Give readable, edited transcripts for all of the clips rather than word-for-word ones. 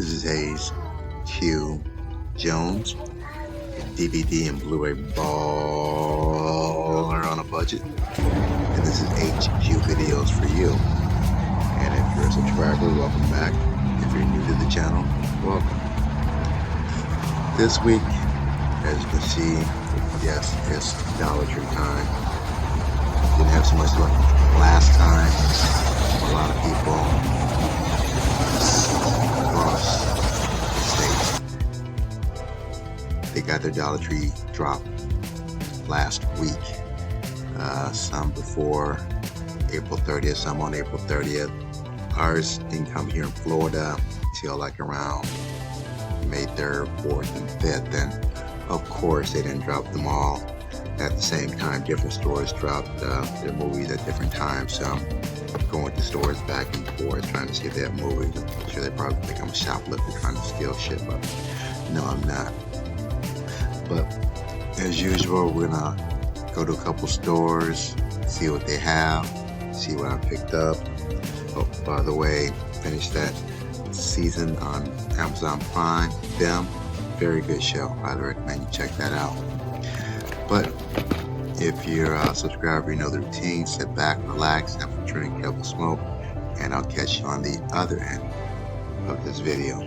This is Hayes Q Jones, DVD and Blu-ray baller on a budget. And this is HQ Videos for you. And if you're a subscriber, welcome back. If you're new to the channel, welcome. This week, as you can see, yes, it's Dollar Tree time. Didn't have so much luck last time. A lot of people across the states, they got their Dollar Tree drop last week. Some before April 30th, some on April 30th. Ours didn't come here in Florida till like around May 3rd, 4th, and 5th. And of course, they didn't drop them all at the same time. Different stores dropped their movies at different times. So I'm going to stores back and forth trying to see if they have movies. I'm sure they probably think I'm a shoplifter trying to steal shit, but no, I'm not. But as usual, we're gonna go to a couple stores, see what they have, see what I picked up. Oh, by the way, finished that season on Amazon Prime. Them, very good show. Highly recommend you check that out. But if you're a subscriber, you know the routine. Sit back, relax, have a drink, have a smoke, and I'll catch you on the other end of this video.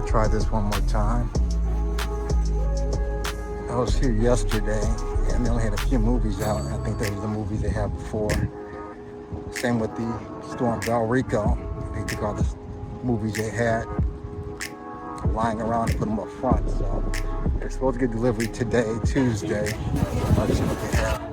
Try this one more time. I was here yesterday and they only had a few movies out. I think those were the movies they had before. Same with the store in Valrico. They took all the movies they had lying around and put them up front. So they're supposed to get delivery today, Tuesday. Let's see what they have.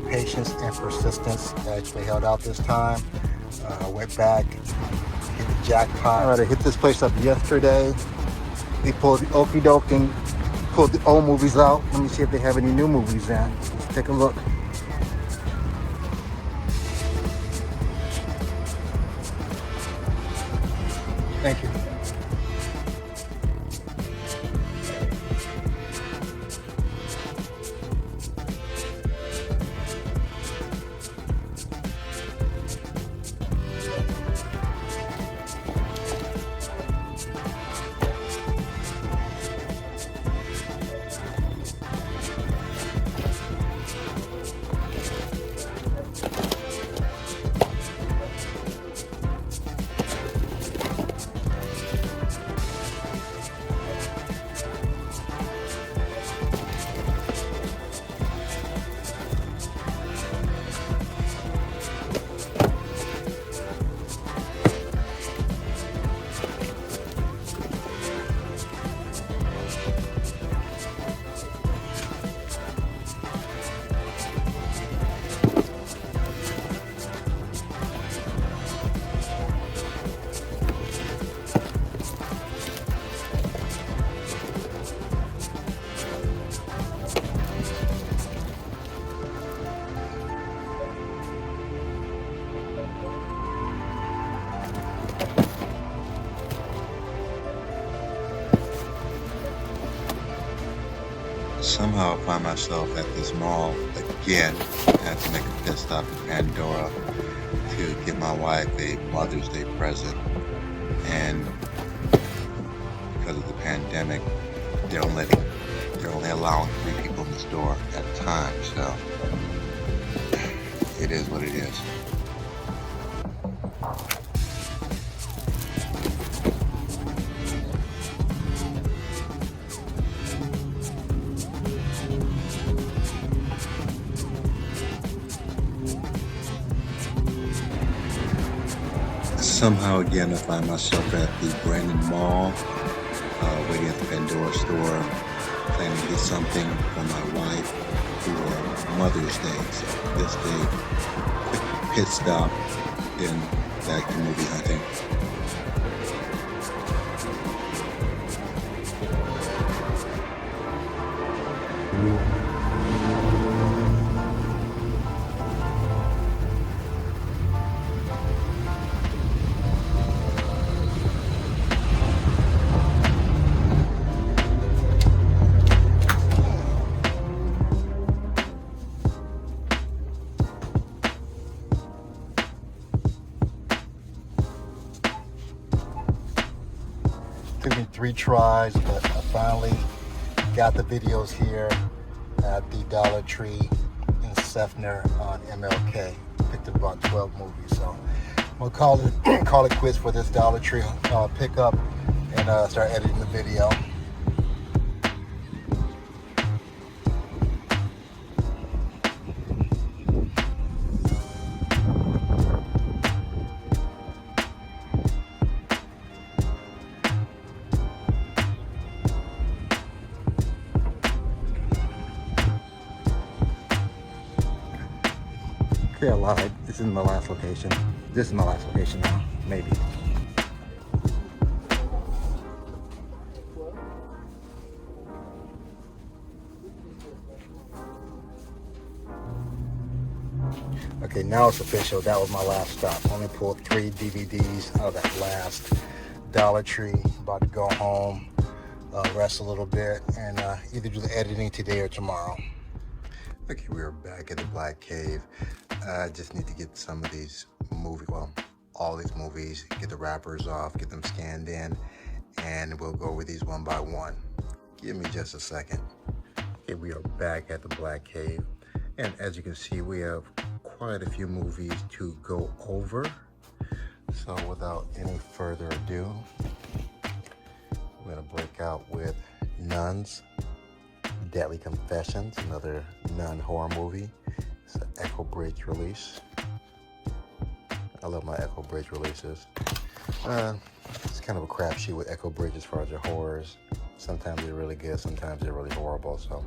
Patience and persistence actually held out this time. Went back, hit the jackpot. All right, I hit this place up yesterday. They pulled the okie doke and pulled the old movies out. Let me see if they have any new movies in. Let's take a look. Thank you. Somehow I find myself at this mall again. I had to make a pit stop in Pandora to get my wife a Mother's Day present. And because of the pandemic, they're only allowing 3 people in the store at a time. So it is what it is. Somehow again I find myself at the Brandon Mall, waiting at the Pandora store, planning to get something for my wife for Mother's Day. So this day, quick pit stop, then back to movie hunting. Took me 3 tries, but I finally got the videos here at the Dollar Tree in Sefner on MLK. Picked up about 12 movies, so we'll call it quits for this Dollar Tree pickup and start editing the video. Okay, I lied. This isn't my last location. This is my last location now, maybe. Okay, now it's official. That was my last stop. Only pulled 3 DVDs out of that last Dollar Tree. About to go home, rest a little bit, and either do the editing today or tomorrow. Okay, we are back at the Black Cave. I just need to get some of these movies, well, all these movies, get the wrappers off, get them scanned in, and we'll go over these one by one. Give me just a second. Okay, we are back at the Black Cave, and as you can see, we have quite a few movies to go over. So without any further ado, we're gonna break out with Nuns, Deadly Confessions, another nun horror movie. It's an Echo Bridge release. I love my Echo Bridge releases. It's kind of a crapshoot with Echo Bridge as far as their horrors. Sometimes they're really good, sometimes they're really horrible. So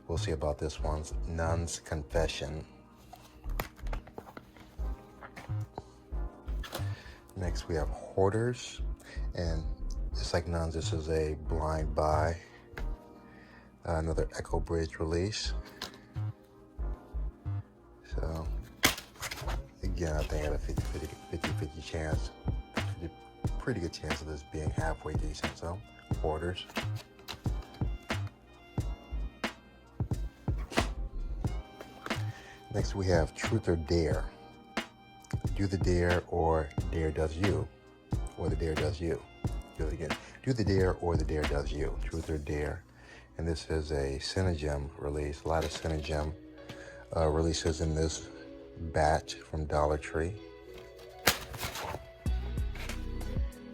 we'll see about this one's Nun's Confession. Next we have Hoarders, and just like Nuns, this is a blind buy. Another Echo Bridge release. So again, I think I had a 50-50 chance, pretty good chance of this being halfway decent, so orders. Next we have Truth or Dare. Do the dare or dare does you, or the dare does you. Do it again. Do the dare or the dare does you. Truth or Dare. And this is a Cinegem release. A lot of Cinegem releases in this batch from Dollar Tree.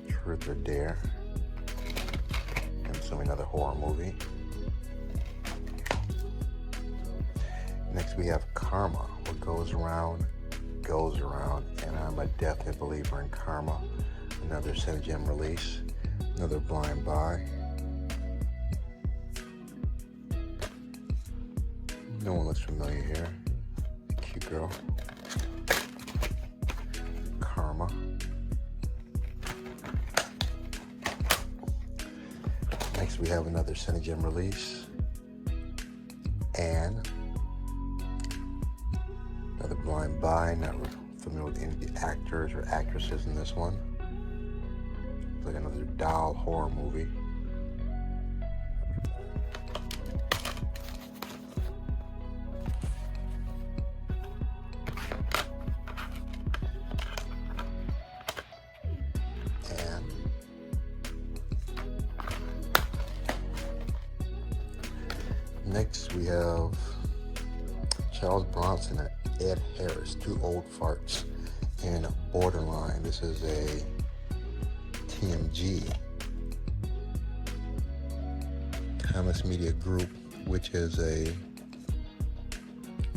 Truth or Dare. I'm assuming another horror movie. Next we have Karma. What goes around, goes around. And I'm a definite believer in Karma. Another Cinegem release. Another blind buy. No one looks familiar here. Cute girl. Karma. Next we have another Cinegem release. And another blind buy. Not familiar with any of the actors or actresses in this one. It's like another doll horror movie. Next we have Charles Bronson and Ed Harris, Two Old Farts, and Borderline. This is a TMG, Thomas Media Group, which is a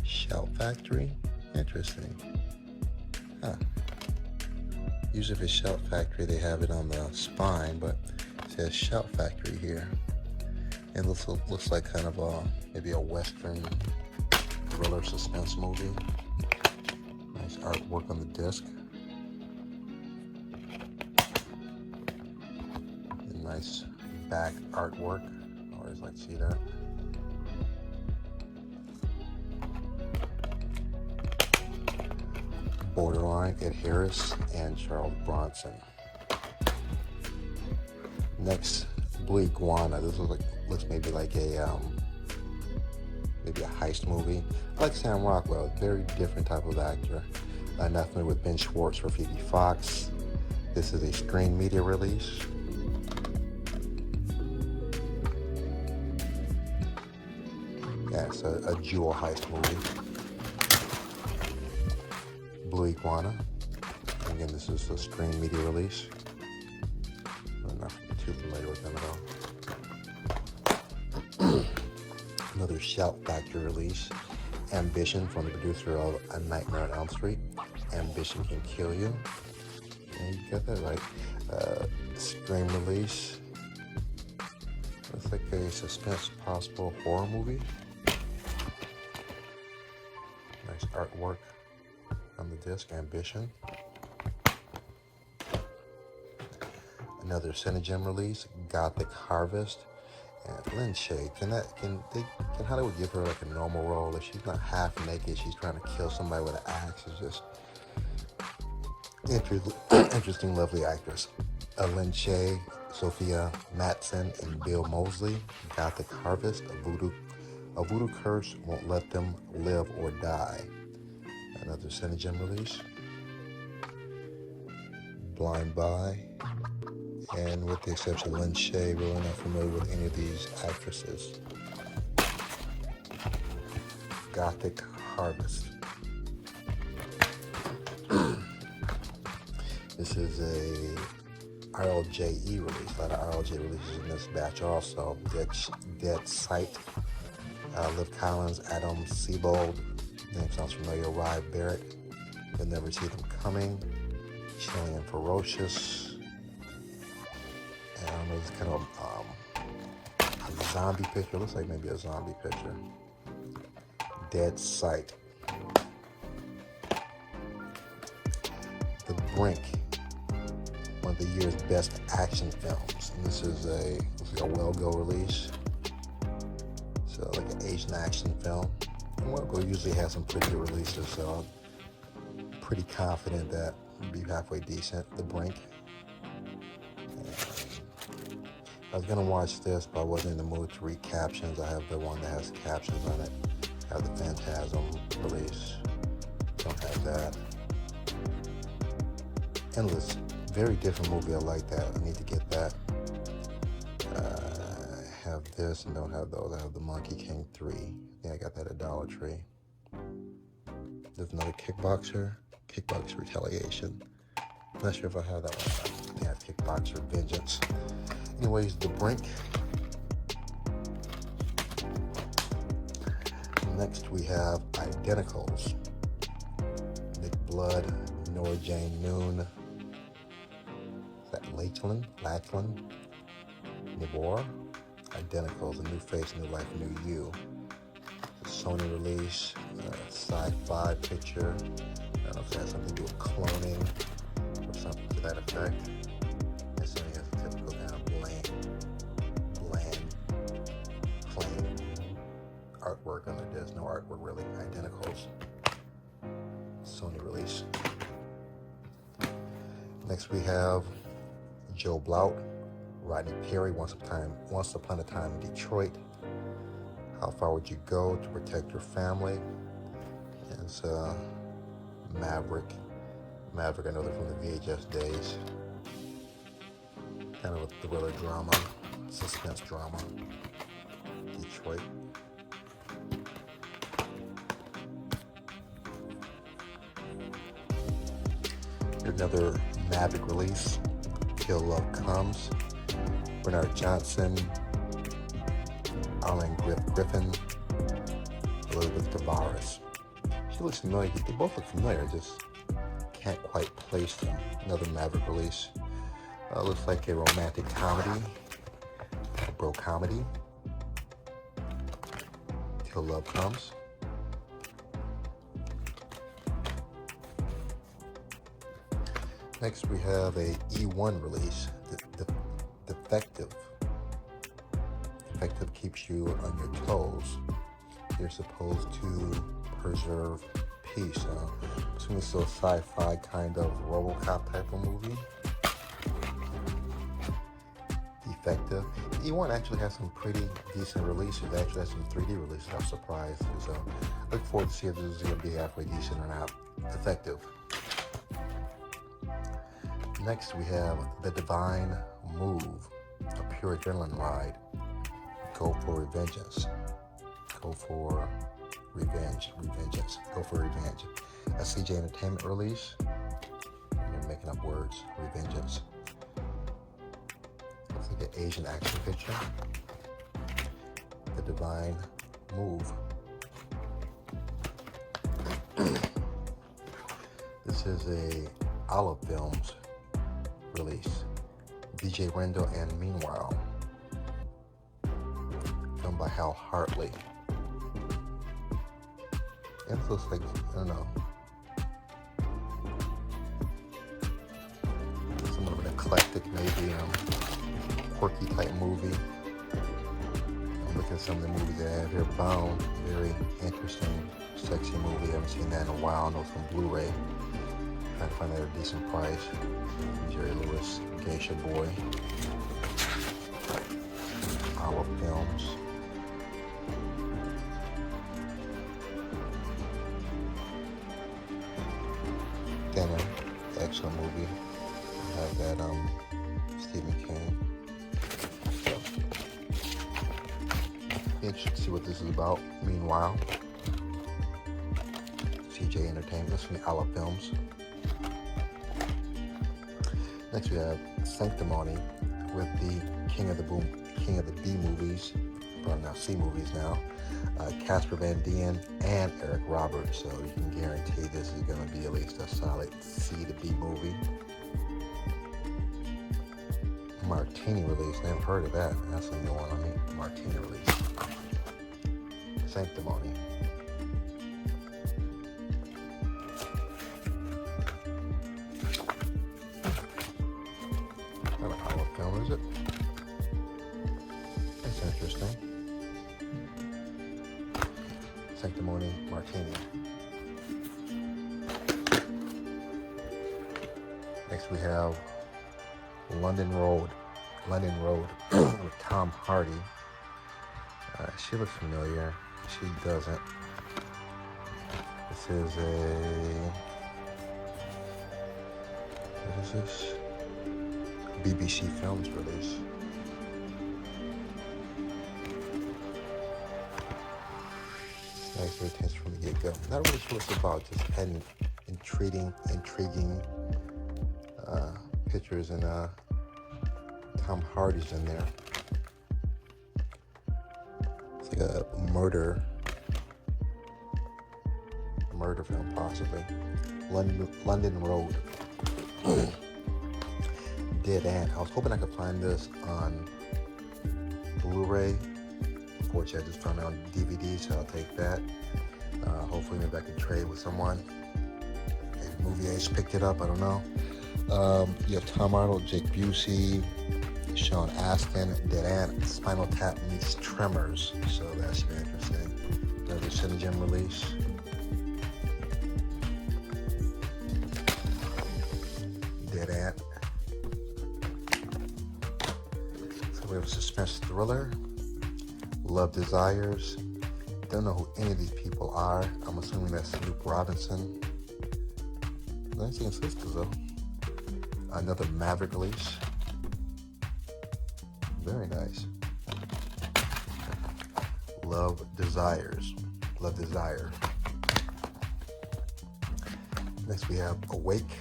Shout Factory. Interesting. Huh. Usually if it's Shout Factory, they have it on the spine, but it says Shout Factory here. It looks like kind of maybe a Western thriller suspense movie. Nice artwork on the disc. And nice back artwork. Always like to see that. Borderline, Ed Harris, and Charles Bronson. Next, Blue Iguana. This looks maybe like a heist movie. I like Sam Rockwell, very different type of actor. Not familiar with Ben Schwartz or Phoebe Fox. This is a Screen Media release. Yeah, it's a jewel heist movie. Blue Iguana. Again, this is a Screen Media release. I'm not too familiar with them at all. Another Shout Factory release, Ambition, from the producer of A Nightmare on Elm Street. Ambition Can Kill You. And you got that right. Scream release. Looks like a suspense possible horror movie. Nice artwork on the disc, Ambition. Another Cinegem release, Gothic Harvest. And Lynn Shay, can Hollywood give her like a normal role? If she's not half naked, she's trying to kill somebody with an axe. It's just interesting, lovely actress. Lynn Shay, Sophia Matson, and Bill Moseley. Gothic Harvest, a voodoo curse won't let them live or die. Another Cinegem release. Blind Buy. And with the exception of Lynn Shay, really not familiar with any of these actresses. Gothic Harvest. This is a RLJE release. A lot of RLJ releases in this batch also. Dead Sight. Liv Collins, Adam Sebold. Name sounds familiar. Rye Barrett. You'll Never See Them Coming. Chilling and Ferocious. And it's kind of a zombie picture. Looks like maybe a zombie picture. Dead Sight. The Brink. One of the year's best action films. And this is looks like a Well-Go release. So like an Asian action film. And Well-Go usually has some pretty good releases, so I'm pretty confident that it'll be halfway decent. The Brink. I was gonna watch this, but I wasn't in the mood to read captions. I have the one that has captions on it. I have the Phantasm release. Don't have that. Endless, very different movie. I like that. I need to get that. I have this and don't have those. I have the Monkey King 3. I think I got that at Dollar Tree. There's another Kickboxer Retaliation. I'm not sure if I have that one. I think I have Kickboxer Vengeance. Anyways, The Brink. Next we have Identicals. Nick Blood, Nora Jane Noon. Is that Lachlan? Nibor. Identicals, A New Face, New Life, New You. The Sony release, sci-fi picture. I don't know if that has something to do with cloning or something to that effect. And Sony has a typical kind of bland, plain artwork on it. There's no artwork really. Identicals. Sony release. Next we have Joe Blount, Rodney Perry, Once Upon a Time in Detroit. How Far Would You Go to Protect Your Family? And it's Maverick, I know they're from the VHS days. Kind of a thriller drama, suspense drama. Detroit. Another Maverick release, Till Love Comes. Bernard Johnson, Alan Griffin, Elizabeth Tavares. She looks familiar. They both look familiar, just can't quite place them. Another Maverick release. Looks like a romantic comedy, a bro comedy. Till Love Comes. Next we have a E1 release, Defective. Defective keeps you on your toes. You're supposed to preserve peace. Assuming it's a sci-fi kind of RoboCop type of movie. Defective. E1 actually has some pretty decent releases. It actually has some 3D releases. I'm surprised. So I look forward to see if this is going to be halfway decent or not. Defective. Next we have The Divine Move, a pure adrenaline ride. Go for Revengeance. Go for revenge. Go for revenge. A CJ Entertainment release. You're making up words. Revengeance. Looks like an Asian action picture. The Divine Move. This is a Olive Films release. DJ Rendo and Meanwhile. Filmed by Hal Hartley. It looks like, I don't know, somewhat of an eclectic, maybe quirky type movie. I'm looking at some of the movies that I have here. Bound, very interesting, sexy movie. I haven't seen that in a while. I know it's on Blu-ray. Trying to find that at a decent price. Jerry Lewis, Geisha Boy. Olive Films. Thinner, excellent movie. I have that Stephen King. So, interested to see what this is about. Meanwhile, CJ Entertainment. This is from the Olive Films. Next we have Sanctimony with the King of the B movies, or now C movies now. Casper Van Dien and Eric Roberts, so you can guarantee this is going to be at least a solid C to B movie. Martini release, never heard of that. That's a new one on me. Martini release. Sanctimony. Not a Olive film, is it? That's interesting. Sanctimony Martini. Next we have London Road, London Road with Tom Hardy. She looks familiar. She doesn't. This is what is this? BBC Films release. Nice very tense from the get-go. Not really sure what it's about, just had intriguing pictures, and Tom Hardy's in there. It's like a murder film, possibly. London Road. Dead End. I was hoping I could find this on Blu-ray. Unfortunately, I just found it on DVD, so I'll take that. Hopefully, maybe I can trade with someone. And Movie Age picked it up. I don't know. You have Tom Arnold, Jake Busey, Sean Astin, Dead End, Spinal Tap meets Tremors. So that should be interesting. Another Cinegem release. Dead End. So we have a suspense thriller. Love Desires. Don't know who any of these people are. I'm assuming that's Luke Robinson. Nice sisters though. Another Maverick release. Very nice. Love Desires. Love Desire. Next we have Awake.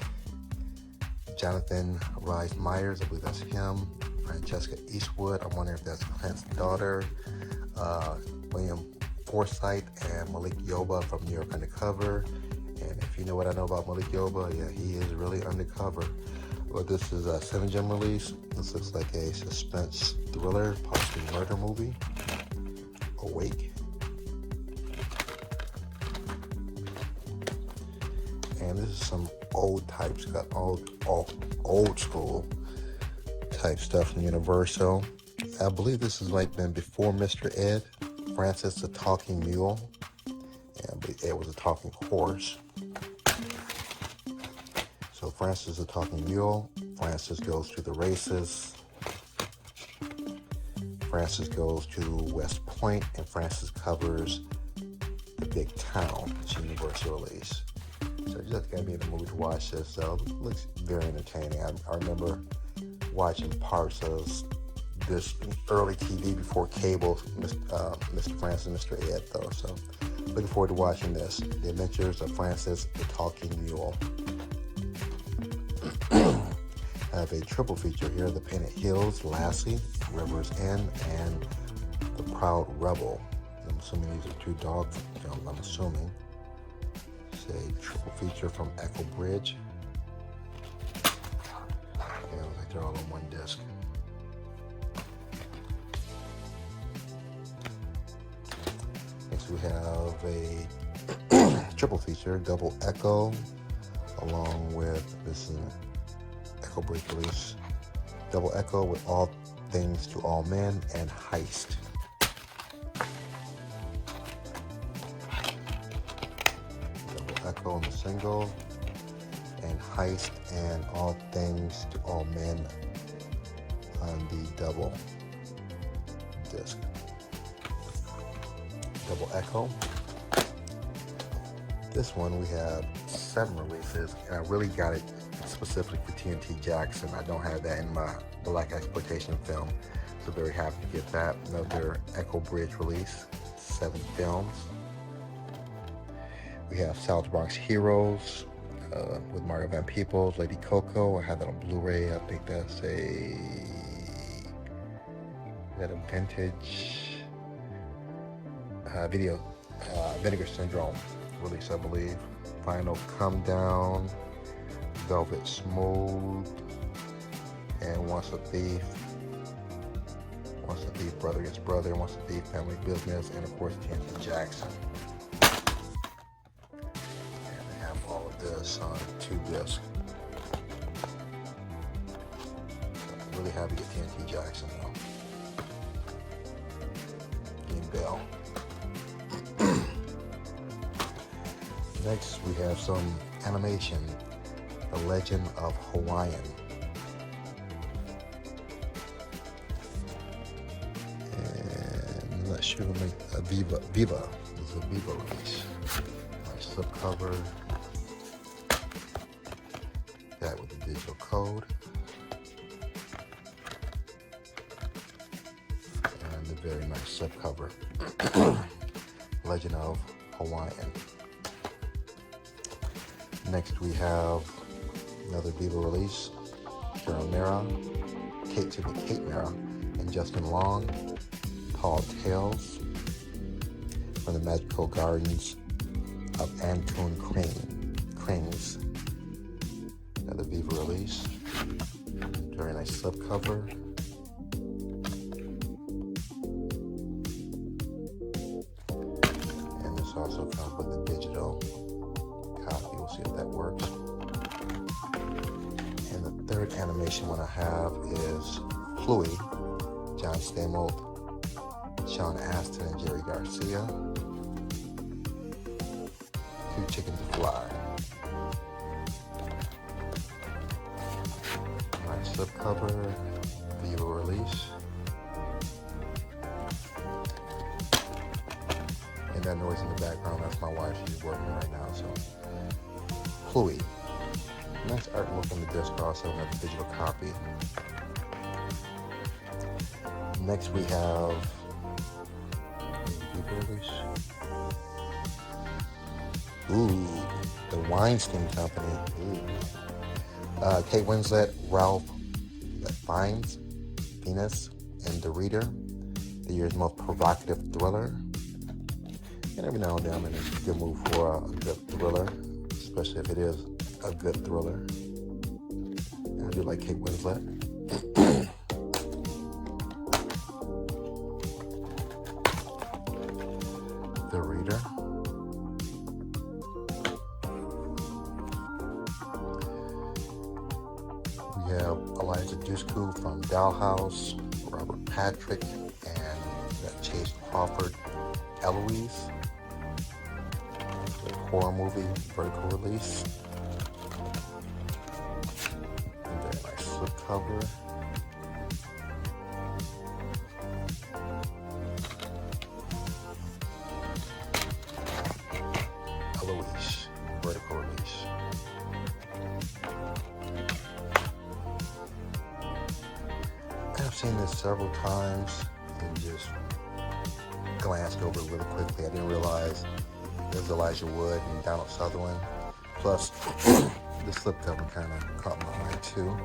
Jonathan Rhys Meyers, I believe that's him. Francesca Eastwood, I'm wondering if that's Clint's daughter. William Forsythe and Malik Yoba from New York Undercover. And if you know what I know about Malik Yoba, yeah, he is really undercover. Well, this is a Cinegem release. This looks like a suspense thriller, possibly murder movie. Awake. And this is some old types, got old school type stuff from Universal. I believe this has like been before Mr. Ed. Francis the Talking Mule. And Ed was a talking horse. So Francis the Talking Mule. Francis goes to the races. Francis goes to West Point, and Francis covers the big town. It's a Universal release. So you just gotta be in the mood to watch this. So it looks very entertaining. I remember watching parts of this early TV before cable, Mr. Francis and Mr. Ed though. So looking forward to watching this. The Adventures of Francis the Talking Mule. I have a triple feature here: The Painted Hills, Lassie, River's End, and The Proud Rebel. I'm assuming these are two dog films, I'm assuming. It's a triple feature from Echo Bridge. Yeah, it looks like they're all on one disc. Next we have a triple feature, Double Echo, along with this Echo Bridge release. Double Echo with All Things to All Men and Heist. Double Echo on the single, and Heist and All Things to All Men on the double disc. Double Echo. This one we have 7 releases, and I really got it specifically for TNT Jackson. I don't have that in my Black Exploitation film, so very happy to get that. Another Echo Bridge release, 7 films. We have South Bronx Heroes with Mario Van Peebles, Lady Coco. I have that on Blu-ray. I think that's a vintage video, Vinegar Syndrome release, I believe. Final Come Down, Velvet Smooth, and Once a Thief, Brother Against Brother, Once a Thief, Family Business, and of course TNT Jackson. And I have all of this on 2 discs. I'm really happy to get TNT Jackson though. Game Bell. Next, we have some animation, The Legend of Hawaiian. sure to make a Viva. It's a Viva release. Nice slipcover. That with the digital code. And the very nice slipcover. Legend of Hawaiian. Next we have another Viva release. Kate Mara and Justin Long. Tall Tales from the Magical Gardens of Antoon Cranes. Another Viva release. Very nice slipcover. And this also comes with the digital copy. We'll see if that works. And the third animation one I have is Bluey, John Stamos, Sean Astin, and Jerry Garcia. Two Chickens to Fly. Nice slipcover, Viva release. And that noise in the background, that's my wife, she's working right now, so. Bluey. Nice artwork on the disc, also another digital copy. Next we have ooh, the Weinstein Company. Kate Winslet, Ralph Fiennes, Venus, and The Reader, the year's most provocative thriller. And every now and then I'm in a good mood for a good thriller, especially if it is a good thriller. And I do like Kate Winslet. The Reader. We have Eliza Dushku from Dollhouse, Robert Patrick, and Chase Crawford, Eloise. The horror movie, vertical release. And very nice slipcover. Eloise, vertical release. I've seen this several times and just glanced over it really quickly. I didn't realize there's Elijah Wood and Donald Sutherland. Plus, the slipcover kind of caught my eye too.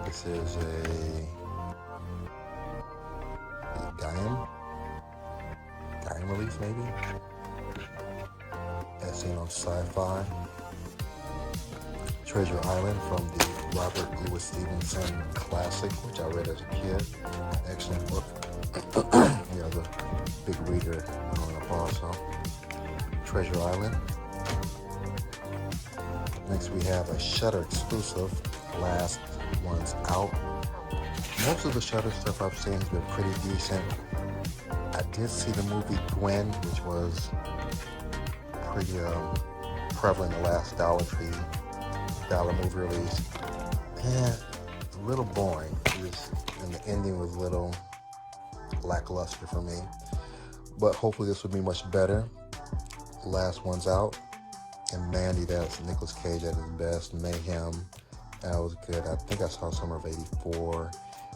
This is a Gaian release maybe. As seen on Sci-Fi. Treasure Island from the Robert Louis Stevenson classic, which I read as a kid. Excellent book. Yeah, I was a big reader growing up also. Treasure Island. Next we have a Shudder exclusive, Last Ones Out. Most of the Shudder stuff I've seen has been pretty decent. I did see the movie Gwen, which was pretty prevalent in the last Dollar movie release. And a little boring. And the ending was a little lackluster for me. But hopefully this will be much better. Last One's Out. And Mandy, that's Nicolas Cage at his best. Mayhem, that was good. I think I saw Summer of '84.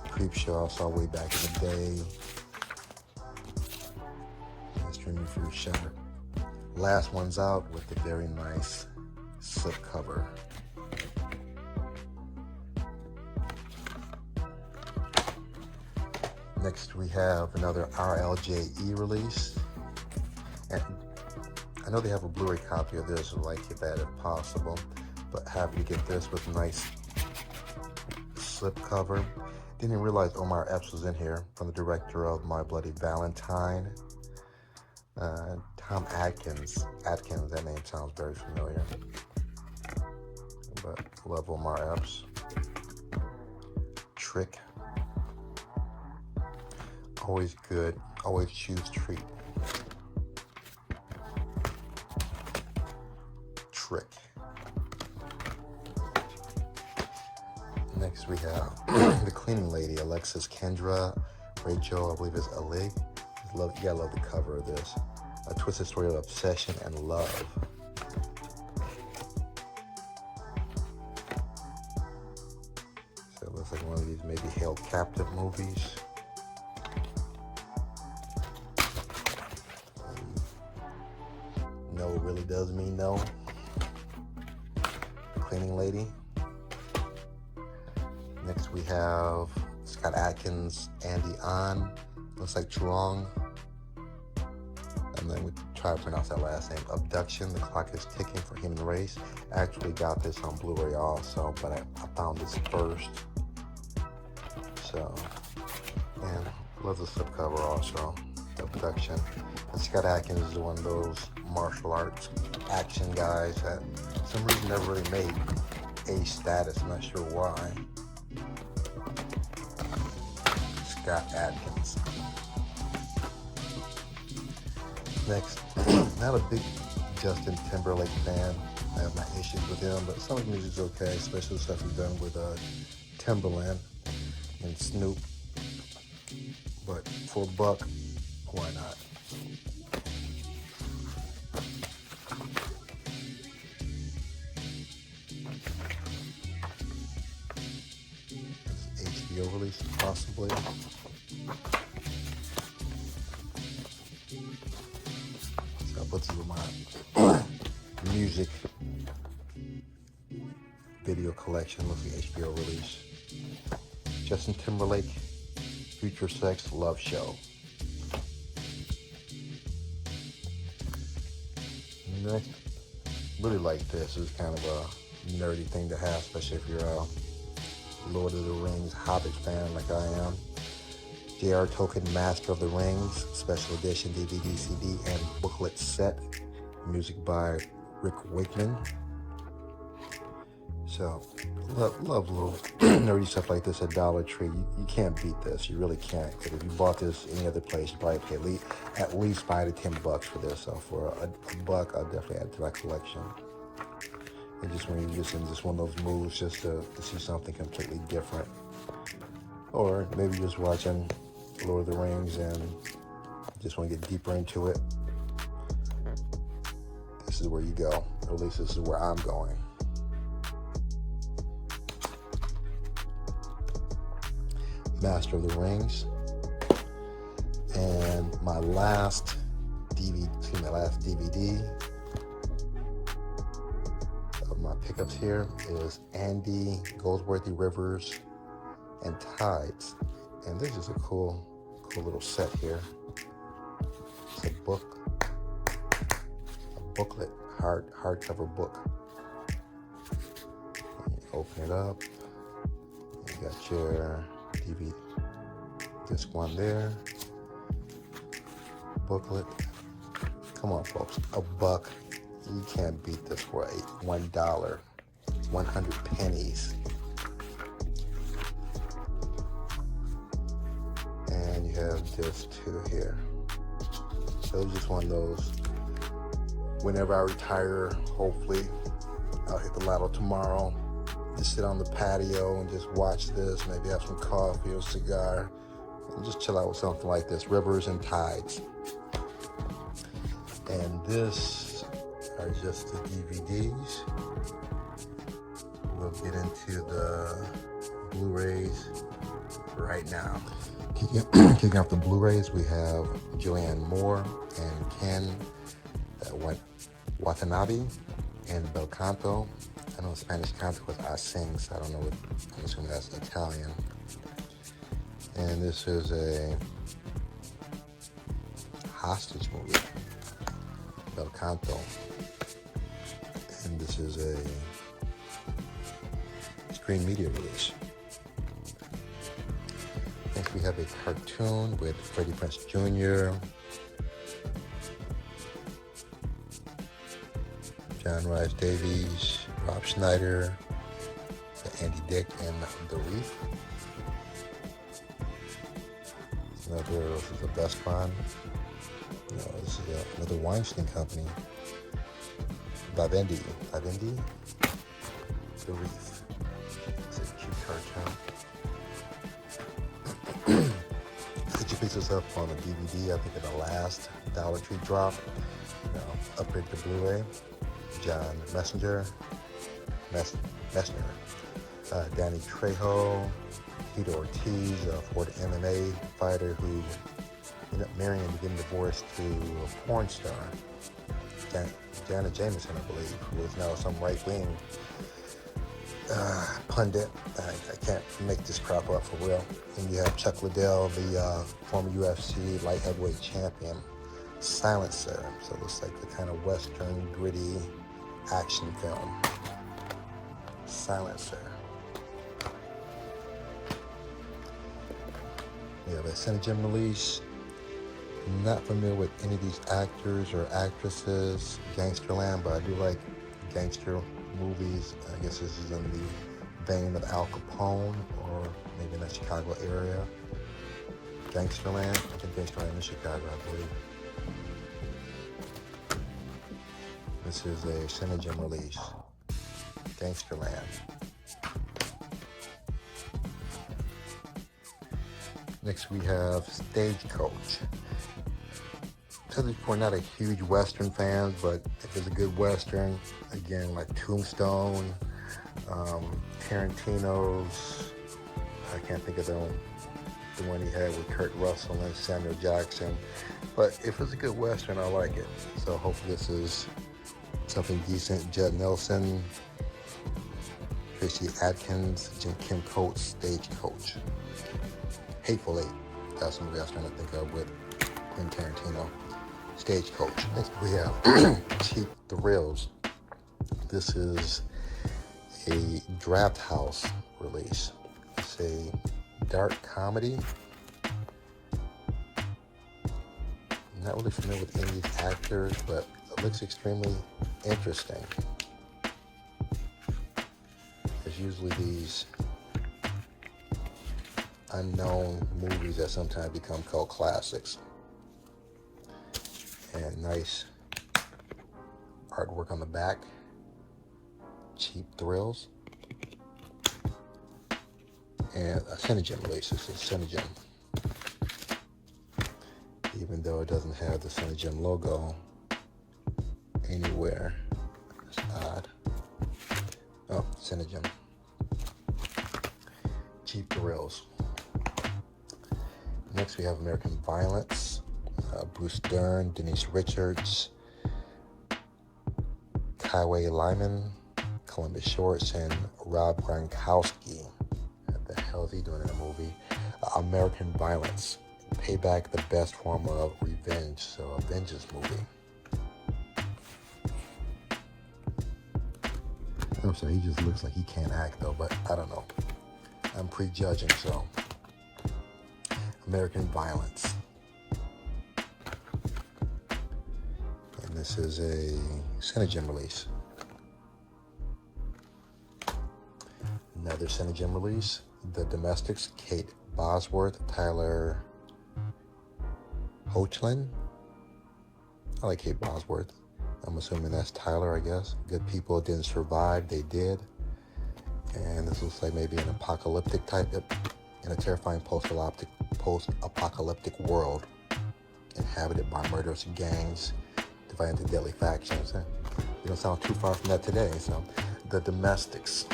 Creepshow I saw way back in the day. Streaming through Shudder. Last One's Out with the very nice slipcover. Next we have another RLJE release. And I know they have a Blu-ray copy of this, I'd like that if possible. But happy to get this with nice slipcover. Didn't even realize Omar Epps was in here, from the director of My Bloody Valentine. Tom Atkins, that name sounds very familiar. But love Omar Epps. Trick. Always good, always choose Treat. Trick. Next we have the cleaning lady, Alexis Kendra, Rachel, I believe it's Alig, You gotta love the cover of this. A twisted story of obsession and love. So it looks like one of these maybe held captive movies. No really does mean no. Cleaning lady. Next we have Scott Adkins, Andy On. Looks like Truong. And then we try to pronounce that last name. Abduction. The clock is ticking for human race. I actually got this on Blu-ray also, but I found this first. So, and love the slipcover also. Abduction. And Scott Adkins is one of those martial arts action guys that for some reason never really made A status. I'm not sure why. Scott Adkins. Next, not a big Justin Timberlake fan. I have my issues with him, but some of the music's okay, especially the stuff he's done with Timberland and Snoop. But for a buck, why not? HBO release, possibly. So I'll put these in my music video collection. Looks like HBO release. Justin Timberlake, Future Sex Love Show. Next, really like this. It's kind of a nerdy thing to have, especially if you're a Lord of the Rings Hobbit fan like I am. J.R. Tolkien, Master of the Rings, Special Edition DVD, CD, and booklet set. Music by Rick Wakeman. So, love little nerdy stuff like this at Dollar Tree. You can't beat this. You really can't. Because if you bought this any other place, you probably pay at least $5 to $10 for this. So for a buck, I'll definitely add to my collection. And just when you're just in just one of those moods just to see something completely different. Or maybe you're just watching Lord of the Rings and just want to get deeper into it. This is where you go. Or at least this is where I'm going. Master of the Rings. And my last DVD of my pickups here is Andy Goldsworthy Rivers and Tides. And this is a cool little set here. It's a booklet, hardcover book. And you open it up. You got your DVD disc one there. Booklet. Come on, folks. A buck. You can't beat this for $1. 100 pennies. And you have this too here. So it's just one of those. Whenever I retire, hopefully, I'll hit the lotto tomorrow. Just sit on the patio and just watch this. Maybe have some coffee or cigar. And just chill out with something like this. Rivers and Tides. And this are just the DVDs. We'll get into the Blu-rays right now. Kicking off the Blu-rays, we have Joanne Moore and Ken Watanabe and Bel Canto. I know Spanish canto was I sing, so I don't know what, I'm assuming that's Italian. And this is a hostage movie, Bel Canto. And this is a screen media release. Next we have a cartoon with Freddie Prinze Jr., John Rhys Davies, Rob Schneider, Andy Dick, and The Reef. This is a Best Bond. No, this is another Weinstein company. Vivendi, The Reef. It's a cute cartoon. Could you please up on the DVD, I think in the last Dollar Tree drop. Upgrade to Blu-ray. John Messenger, Danny Trejo, Tito Ortiz, a Florida MMA fighter who ended up marrying and getting divorced to a porn star, Janet Jameson, I believe, who is now some right-wing pundit. I can't make this crop up for real. And you have Chuck Liddell, the former UFC light heavyweight champion, Silencer. So it looks like the kind of Western gritty action film. Silencer. We have a Cinegem release. Not familiar with any of these actors or actresses. Gangsterland, but I do like gangster movies. I guess this is in the vein of Al Capone, or maybe in the Chicago area. Gangsterland. I think Gangsterland is Chicago, I believe. This is a Cinegem release. Gangsterland. Next we have Stagecoach. We're not a huge Western fans, but if it's a good Western, again, like Tombstone, Tarantino's, I can't think of the one he had with Kurt Russell and Samuel Jackson, but if it's a good Western, I like it. So hopefully this is something decent. Judd Nelson, Tracy Adkins, Kim Coates, Stagecoach. Hateful Eight, that's the movie I was trying to think of with Quentin Tarantino. Stagecoach. Next we have Cheap Thrills. This is a Draft House release. It's a dark comedy. I'm not really familiar with any of these actors, but it looks extremely interesting. There's usually these unknown movies that sometimes become cult classics. And nice artwork on the back. Cheap Thrills. And a Cinegem release. This is Cinegem. Even though it doesn't have the Cinegem logo anywhere. It's odd. Oh, Cinegem. Cheap Thrills. Next we have American Violence. Bruce Dern, Denise Richards, Kaiway Lyman, Columbus Shorts, and Rob Gronkowski. What the hell is he doing in the movie? American Violence. Payback, the best form of revenge. So a vengeance movie. I'm sorry, he just looks like he can't act though, but I don't know. I'm prejudging, so. American Violence. And this is a Cinegem release. Another Cinegem release. The Domestics, Kate Bosworth, Tyler Hoechlin. I like Kate Bosworth. I'm assuming that's Tyler, I guess. Good People Didn't Survive. They did. And this looks like maybe an apocalyptic type, in a terrifying post-apocalyptic world inhabited by murderous gangs divided into deadly factions. You don't sound too far from that today. So, The Domestics.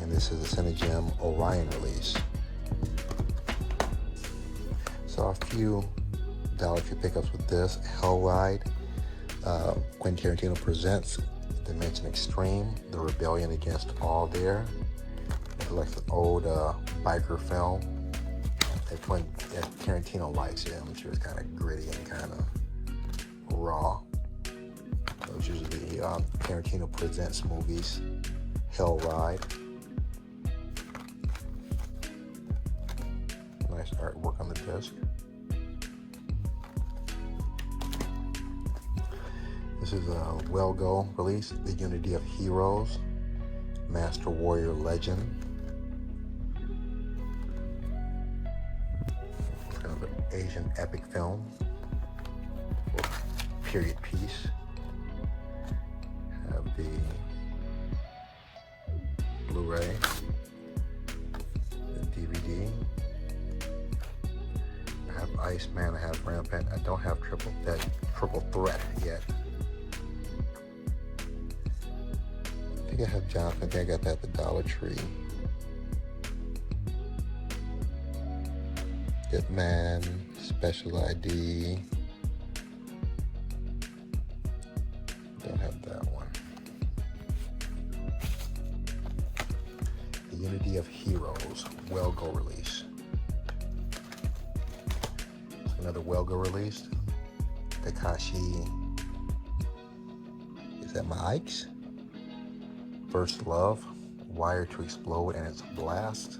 And this is a Cinegem Orion release. So a few Dollar Tree pickups with this. Hell Ride. Quentin Tarantino presents Dimension Extreme, The Rebellion Against All There. It's like an old biker film that Tarantino likes. Yeah, I'm sure it's kind of gritty and kind of raw. Those usually Tarantino presents movies. Hell Ride. Nice artwork on the disc. This is a Well Go release, The Unity of Heroes, Master Warrior Legend. It's kind of an Asian epic film, period piece. Have the Blu-ray, the DVD, Iceman, I have Rampant. I don't have Triple Threat yet. I think I have Jonathan. I think I got that at the Dollar Tree. Hitman, Special ID. Don't have that one. The Unity of Heroes, Welgo release. Another Welgo release. Takashi. Is that my Ike's? First Love, Wire to Explode, and it's Blast.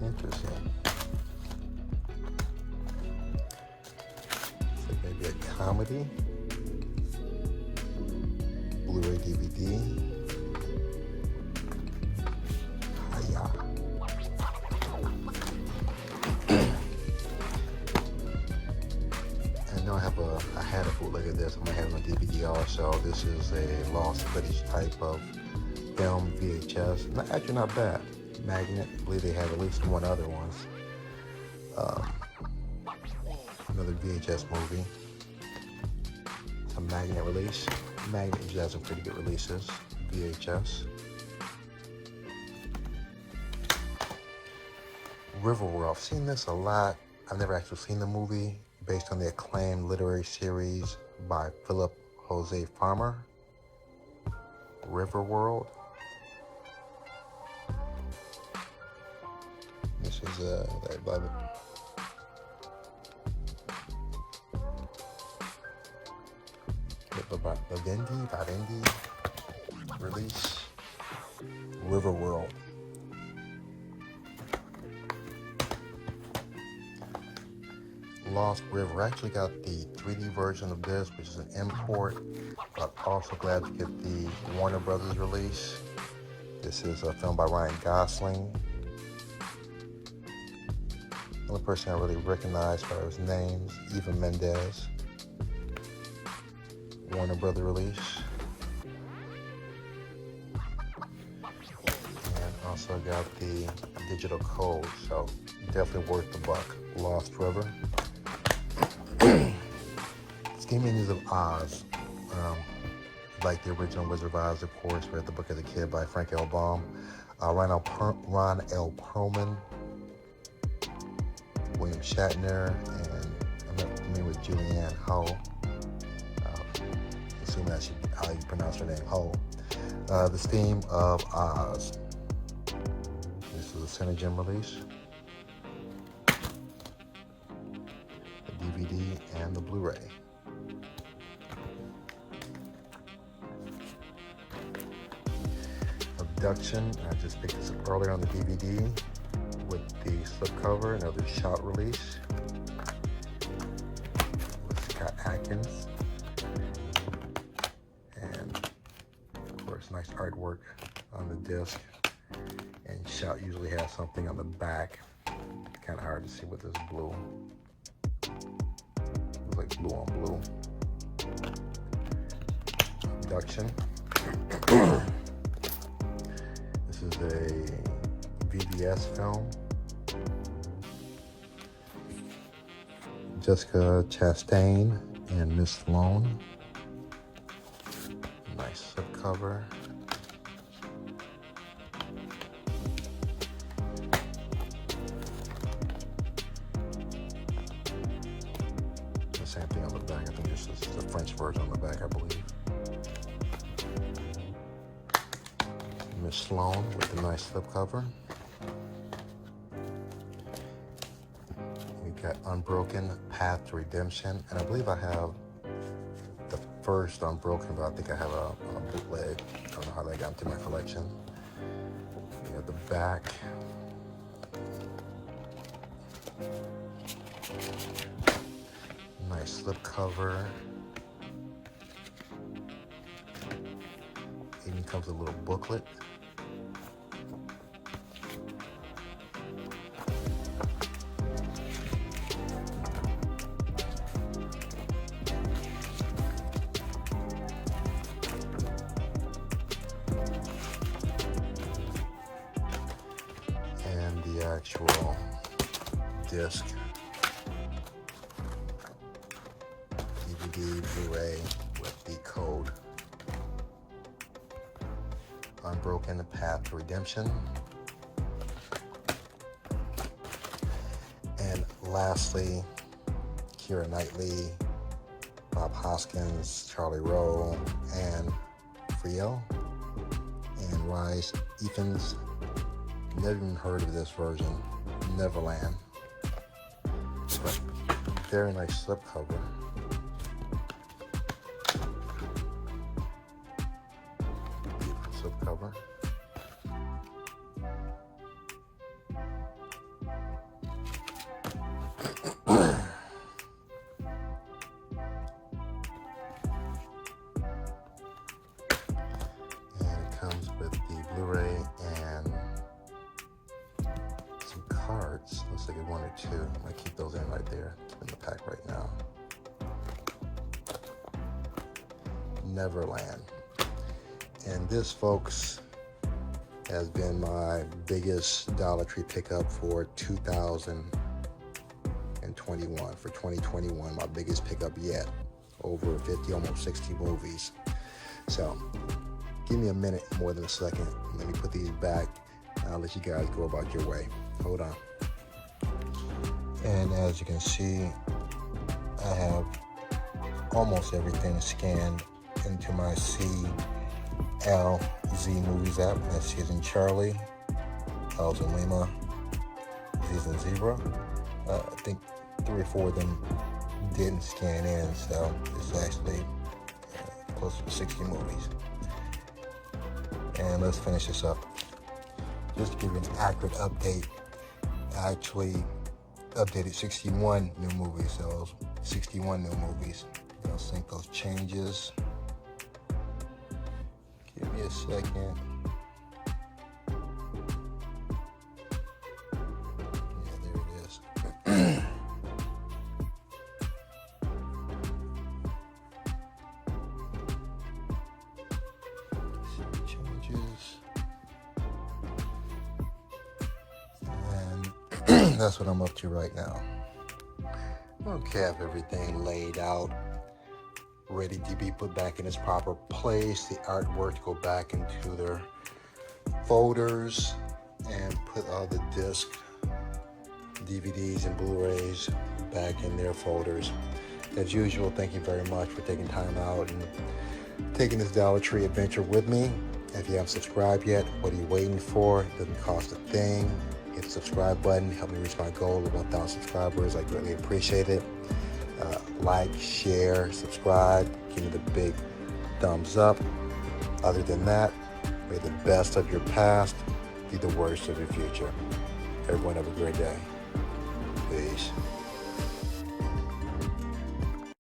Interesting. So maybe a comedy. Blu-ray DVD. Hiya. And now I had a bootleg of this. I'm gonna have it on DVD also. This is a lost footage type of film VHS. Actually not bad. Magnet. I believe they have at least one other ones. Another VHS movie. It's a Magnet release. Magnet usually has some pretty good releases. VHS. Riverworld. I've seen this a lot. I've never actually seen the movie, based on the acclaimed literary series by Philip Jose Farmer. Riverworld. This is Vivendi release. Riverworld. Lost River. I actually got the 3D version of this, which is an import, but also glad to get the Warner Brothers release. This is a film by Ryan Gosling. The only person I really recognize by his names, Eva Mendes. Warner Brothers release. And also got the digital code, so definitely worth the buck. Lost River. Scheming of Oz. Like the original Wizard of Oz, of course. Read the book as a kid by Frank L. Baum. Ron L. Perlman. William Shatner, and I'm not familiar with Julianne Hough. Assume that's how you pronounce her name, Hough. The Scheme of Oz. This is a Cinegem release. The DVD and the Blu-ray. Abduction. I just picked this up earlier on the DVD. With the slipcover, another Shout release with Scott Adkins, and of course nice artwork on the disc. And Shout usually has something on the back. Kind of hard to see with this blue. Looks like blue on blue. Abduction. This is a VBS film. Jessica Chastain and Miss Sloane. Nice slipcover. The same thing on the back. I think this is the French version on the back, I believe. Miss Sloane with the nice slipcover. Got Unbroken, Path to Redemption, and I believe I have the first Unbroken, but I think I have a bootleg. I don't know how that got into my collection. We have the back. Nice slipcover. Even comes with a little booklet. actual disc, DVD, Blu-ray with the code. Unbroken Path to Redemption. And lastly, Keira Knightley, Bob Hoskins, Charlie Rowe, and Friel, and Rise Evans. Never even heard of this version, Neverland. But very nice slipcover. Beautiful slipcover. Comes with the Blu-ray and some cards. Looks like one or two. I might keep those in right there. It's in the pack right now. Neverland. And this, folks, has been my biggest Dollar Tree pickup for 2021. For 2021, my biggest pickup yet. Over 50, almost 60 movies. So, give me a minute, more than a second. Let me put these back. I'll let you guys go about your way. Hold on. And as you can see, I have almost everything scanned into my CLZ Movies app. That's C as in Charlie, L as in Lima, Z as in Zebra. I think 3 or 4 of them didn't scan in, so it's actually close to 60 movies. And let's finish this up. Just to give you an accurate update, I actually updated 61 new movies, so 61 new movies. I'll sync those changes. Give me a second. Yeah, there it is. And that's what I'm up to right now. Okay, I have everything laid out, ready to be put back in its proper place. The artwork to go back into their folders, and put all the disc, DVDs and Blu-rays back in their folders. As usual, thank you very much for taking time out and taking this Dollar Tree adventure with me. If you haven't subscribed yet, what are you waiting for? It doesn't cost a thing. Hit the subscribe button. Help me reach my goal of 1,000 subscribers. I greatly appreciate it. Like, share, subscribe. Give me the big thumbs up. Other than that, may the best of your past be the worst of your future. Everyone have a great day. Peace.